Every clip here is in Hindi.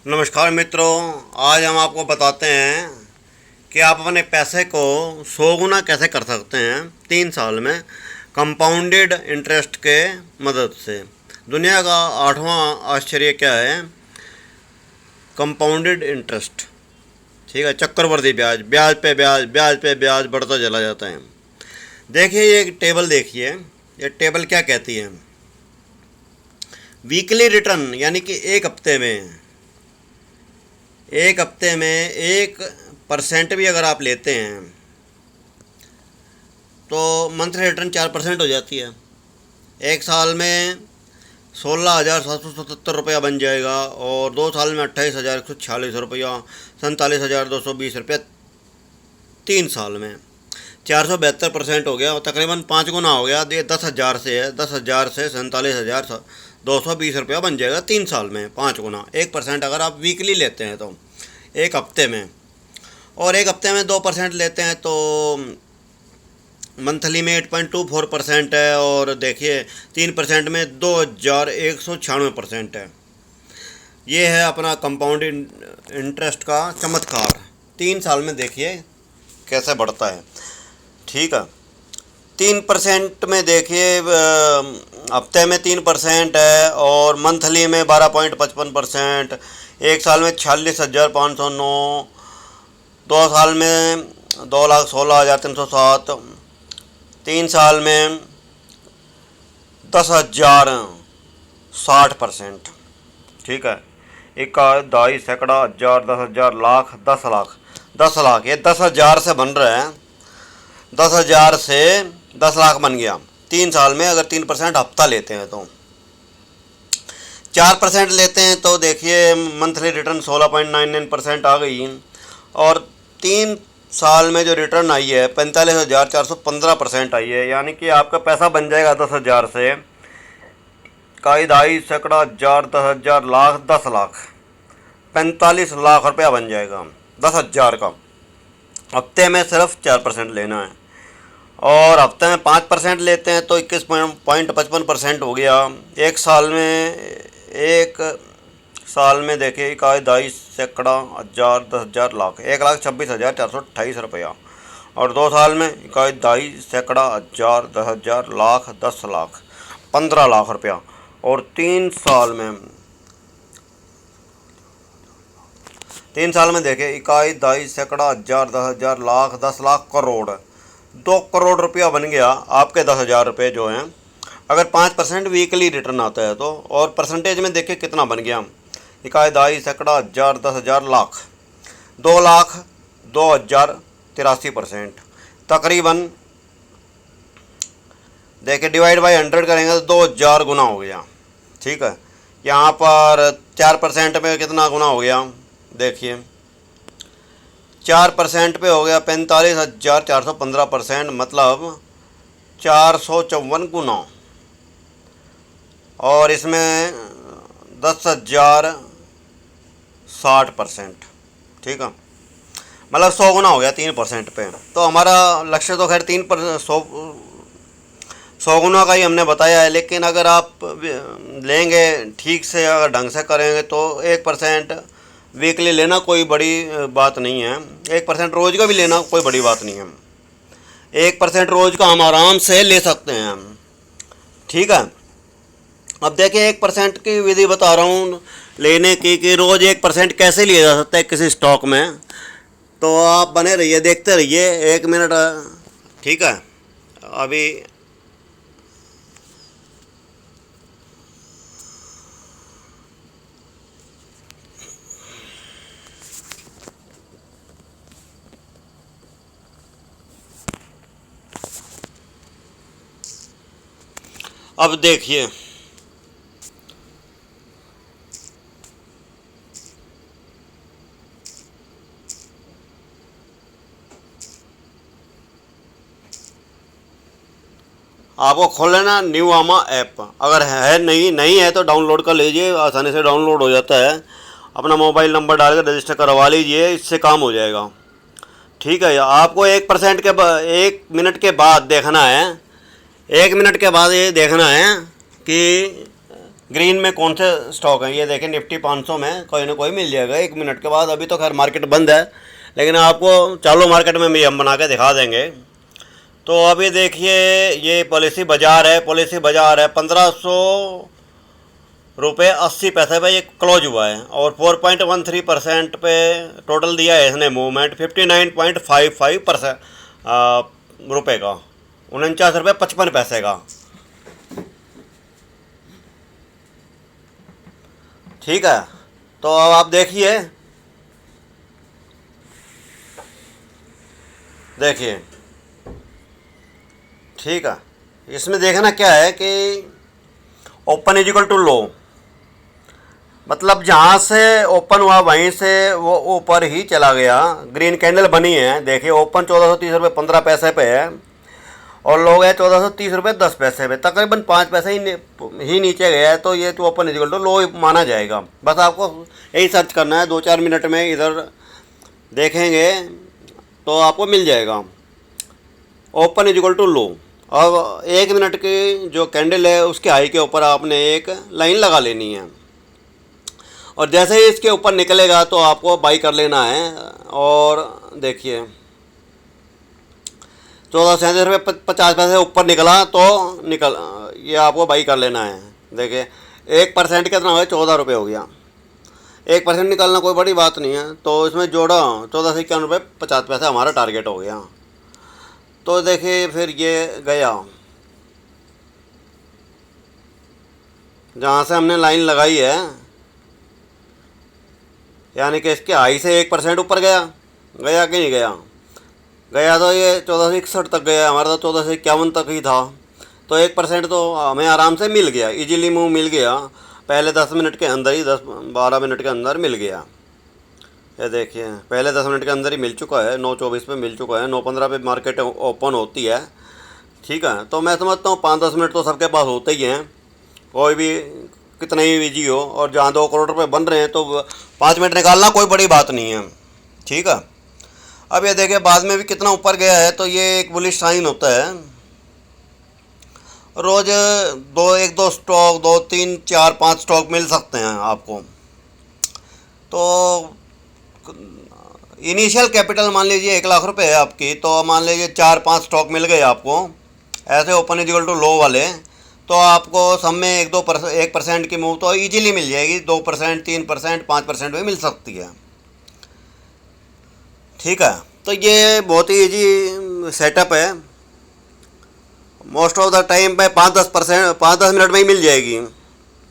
नमस्कार मित्रों, आज हम आपको बताते हैं कि आप अपने पैसे को 100 गुना कैसे कर सकते हैं 3 साल में कंपाउंडेड इंटरेस्ट के मदद से। दुनिया का 8वां आश्चर्य क्या है? Compounded interest. ठीक है, चक्रवर्ती ब्याज, ब्याज पे ब्याज, ब्याज पे ब्याज बढ़ता चला जाता है। देखिए ये एक टेबल देखिए, ये टेबल क्या कहती है? वीकली रिटर्न, यानी कि एक हफ्ते में 1% भी अगर आप लेते हैं तो मंथली रिटर्न 4% हो जाती है। एक साल में 16,777 रुपया बन जाएगा और 2 साल में 28,146 रुपया, 47,220 रुपया। 3 साल में 472% हो गया और तकरीबन 5 गुना हो गया। ये 10,000 से है, 10,000 से 47,220 रुपया बन जाएगा 3 साल में, 5 गुना। 1% अगर आप वीकली लेते हैं तो एक हफ्ते में, और एक हफ्ते में 2% लेते हैं तो मंथली में 8.24% है। और देखिए 3% में 2,196% है। ये है अपना कंपाउंड इंटरेस्ट का चमत्कार। 3 साल में देखिए कैसे बढ़ता है। ठीक है, 3% में देखिए हफ्ते में 3% है और मंथली में 12.55%। एक साल में 46,509, 2 साल में 2,16,307, 3 साल में 10,060%। ठीक है, इक्का, दाई, सैकड़ा, हजार, 10,000, लाख, 10 लाख। 10 लाख, ये 10,000 से बन रहा है। 10,000 से 10 लाख बन गया 3 साल में, अगर 3% हफ्ता लेते हैं तो। 4% लेते हैं तो देखिए मंथली रिटर्न 16.99% आ गई। और 3 साल में जो रिटर्न आई है 45,415% आई है। यानी कि आपका पैसा बन जाएगा 10,000 से काई, दाई, सैकड़ा, हजार, 10,000, लाख, 10 लाख, 45 लाख रुपया बन जाएगा 10,000 का। हफ्ते में सिर्फ 4% लेना है। और हफ्ते में 5% लेते हैं तो 21.55% हो गया। एक साल में देखिए इकाई, दाई, सैकड़ा, हजार, 10,000, लाख, 1,26,428 रुपया। और 2 साल में इकाई, दाई, सैकड़ा, हजार, 10,000, लाख, 10 लाख, 15 लाख रुपया। और 3 साल में देखिए इकाई, दाई, सैकड़ा, हजार, 10,000, लाख, 10 लाख, करोड़, 2 करोड़ रुपया बन गया आपके 10,000 रुपये जो हैं, अगर 5% वीकली रिटर्न आता है तो। और परसेंटेज में देखिए कितना बन गया। इकाई, दाई, सैकड़ा, हजार, 10,000, लाख, 2 लाख, 2,083%। तकरीबन देखिए डिवाइड बाई 100 करेंगे तो 2,000 गुना हो गया। ठीक है, यहाँ पर 4% पे कितना गुना हो गया देखिए, 4% पे हो गया 45,415%, मतलब 454 गुना। और इसमें 10,060%। ठीक है, मतलब 100 गुना हो गया 3% पे। तो हमारा लक्ष्य तो खैर 100 गुना का ही हमने बताया है। लेकिन अगर आप लेंगे ठीक से, अगर ढंग से करेंगे तो 1% वीकली लेना कोई बड़ी बात नहीं है। 1% रोज़ का भी लेना कोई बड़ी बात नहीं है। 1% रोज़ का हम आराम से ले सकते हैं। ठीक है, अब देखिए 1% की विधि बता रहा हूँ लेने की, कि रोज़ 1% कैसे लिया जा सकता है किसी स्टॉक में। तो आप बने रहिए, देखते रहिए 1 मिनट। ठीक है, अभी अब देखिए आपको खोल लेना न्यू आमा ऐप। अगर है नहीं है तो डाउनलोड कर लीजिए, आसानी से डाउनलोड हो जाता है। अपना मोबाइल नंबर डाल कर रजिस्टर करवा लीजिए, इससे काम हो जाएगा। ठीक है, आपको 1% के 1 मिनट के बाद देखना है। 1 मिनट के बाद ये देखना है कि ग्रीन में कौन से स्टॉक हैं ये देखें। निफ्टी 500 में कोई ना कोई मिल जाएगा 1 मिनट के बाद। अभी तो खैर मार्केट बंद है, लेकिन आपको चालू मार्केट में भी हम बना के दिखा देंगे। तो अभी देखिए ये पॉलिसी बाज़ार है, पॉलिसी बाज़ार है 1500 रुपये 80 पैसे पे ये क्लोज हुआ है और 4.13% पे टोटल दिया है इसने मूवमेंट 59.55% रुपये का, 49 रुपये 55 पैसे का। ठीक है, तो अब आप देखिए, देखिए ठीक है, इसमें देखना क्या है कि open is equal to low, मतलब जहाँ से ओपन हुआ वहीं से वो ऊपर ही चला गया। ग्रीन कैंडल बनी है, देखिए ओपन 1430 रुपये 15 पैसे पे है और लोग है 1430 रुपये 10 पैसे पे, तकरीबन 5 पैसे ही नीचे गया है। तो ये तो ओपन इक्वल टू लो माना जाएगा। बस आपको यही सर्च करना है, 2-4 मिनट में इधर देखेंगे तो आपको मिल जाएगा ओपन इक्वल टू लो। अब 1 मिनट की जो कैंडल है उसके हाई के ऊपर आपने एक लाइन लगा लेनी है और जैसे ही इसके ऊपर निकलेगा तो आपको बाई कर लेना है। और देखिए 1437 रुपये 50 पैसे ऊपर निकला तो ये आपको बाई कर लेना है। देखिए 1% कितना हो गया, 14 रुपये हो गया। 1% निकालना कोई बड़ी बात नहीं है, तो इसमें जोड़ा 1491 रुपये 50 पैसे हमारा टारगेट हो गया। तो देखिए फिर ये गया जहाँ से हमने लाइन लगाई है, यानी कि इसके हाई से 1% ऊपर गया कि नहीं गया? गया तो ये 1461 तक गया, हमारा तो 1451 तक ही था। तो 1% तो हमें आराम से मिल गया, इजीली मूव मिल गया, पहले 10 मिनट के अंदर ही, 10-12 मिनट के अंदर मिल गया। ये देखिए पहले 10 मिनट के अंदर ही मिल चुका है, 9:24 पे मिल चुका है, 9:15 पे मार्केट ओपन होती है। ठीक है, तो मैं समझता हूँ 5-10 मिनट तो सबके पास होते ही हैं, कोई भी कितना ही बिजी हो। और जहाँ 2 करोड़ रुपए बन रहे हैं तो 5 मिनट निकालना कोई बड़ी बात नहीं है। ठीक है, अब ये देखिए बाद में भी कितना ऊपर गया है, तो ये एक बुलिश साइन होता है। रोज़ 1-2 स्टॉक, 2-3-4-5 स्टॉक मिल सकते हैं आपको। तो इनिशियल कैपिटल मान लीजिए 1 लाख रुपए है आपकी, तो मान लीजिए 4-5 स्टॉक मिल गए आपको ऐसे ओपन इक्वल टू लो वाले, तो आपको सब में 1% की मूव तो इजीली मिल जाएगी। 2%, 3%, 5% भी मिल सकती है। ठीक है, तो ये बहुत ही इजी सेटअप है, मोस्ट ऑफ द टाइम पे 5-10 मिनट में ही मिल जाएगी।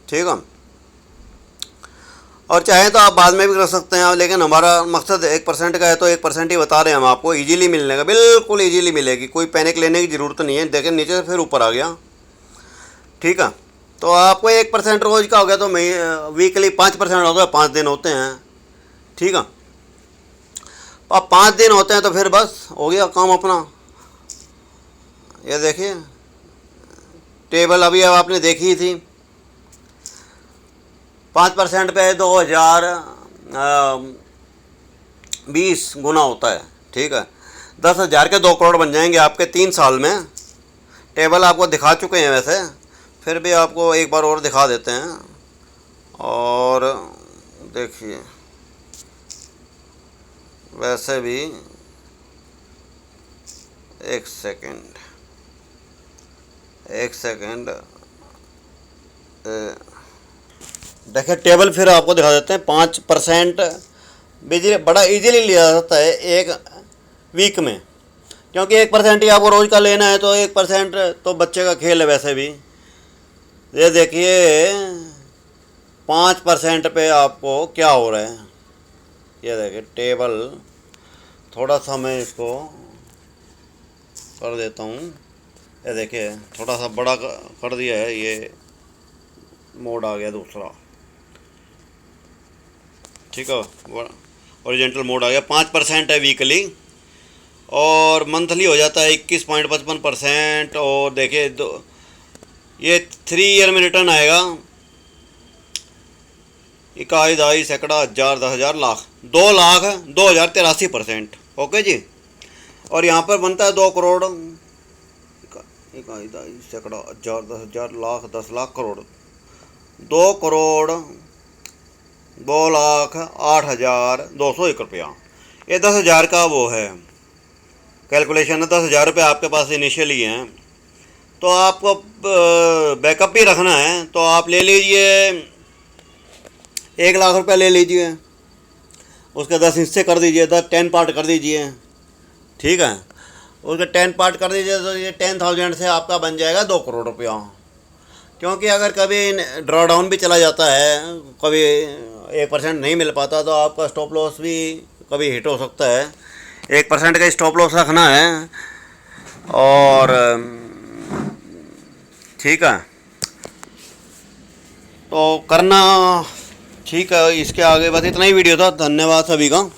ठीक है, और चाहे तो आप बाद में भी कर सकते हैं, लेकिन हमारा मकसद 1% का है तो 1% ही बता रहे हैं हम आपको। इजीली मिलने का, बिल्कुल इजीली मिलेगी, कोई पैनिक लेने की ज़रूरत नहीं है। देखें नीचे से फिर ऊपर आ गया। ठीक है, तो आपको 1% रोज़ का हो गया, तो वीकली 5% हो गया, 5 दिन होते हैं। ठीक है, अब 5 दिन होते हैं तो फिर बस हो गया काम अपना। ये देखिए टेबल अभी अब आपने देखी थी, 5% पे 2020 गुना होता है। ठीक है, 10,000 के 2 करोड़ बन जाएंगे आपके 3 साल में। टेबल आपको दिखा चुके हैं वैसे, फिर भी आपको एक बार और दिखा देते हैं। और देखिए वैसे भी एक सेकंड देखिए टेबल फिर आपको दिखा देते हैं। 5% बिजली बड़ा इजीली लिया जाता है एक वीक में, क्योंकि 1% ही आपको रोज़ का लेना है, तो 1% तो बच्चे का खेल है वैसे भी। ये देखिए 5% पे आपको क्या हो रहा है, ये देखिए टेबल, थोड़ा सा मैं इसको कर देता हूँ। ये देखिए थोड़ा सा बड़ा कर दिया है, ये मोड आ गया दूसरा। ठीक है, ओरिजेंटल मोड आ गया। 5% है वीकली, और मंथली हो जाता है 21.55%। और देखिए ये 3 ईयर में रिटर्न आएगा 21, 22, सैकड़ा, 1000, 10,000, लाख, 2 लाख 2,083%। ओके जी, और यहाँ पर बनता है 2 करोड़ 21, 22, सैकड़ा, 1000, 10,000, लाख, 10 लाख, करोड़। 2,02,08,201 रुपया। ये 10,000 का वो है कैलकुलेशन है। 10,000 रुपये आपके पास इनिशियली हैं, तो आपको बैकअप भी रखना है तो आप ले लीजिए 1,00,000 रुपया ले लीजिए, उसके 10 हिस्से कर दीजिए, 10 पार्ट कर दीजिए, ठीक है। उसके 10 पार्ट कर दीजिए तो ये 10,000 से आपका बन जाएगा 2 करोड़ रुपया। क्योंकि अगर कभी ड्रॉ डाउन भी चला जाता है, कभी 1% नहीं मिल पाता, तो आपका स्टॉप लॉस भी कभी हिट हो सकता है। 1% का स्टॉप लॉस रखना है और ठीक है, तो करना, ठीक है। इसके आगे बस इतना ही वीडियो था। धन्यवाद सभी का।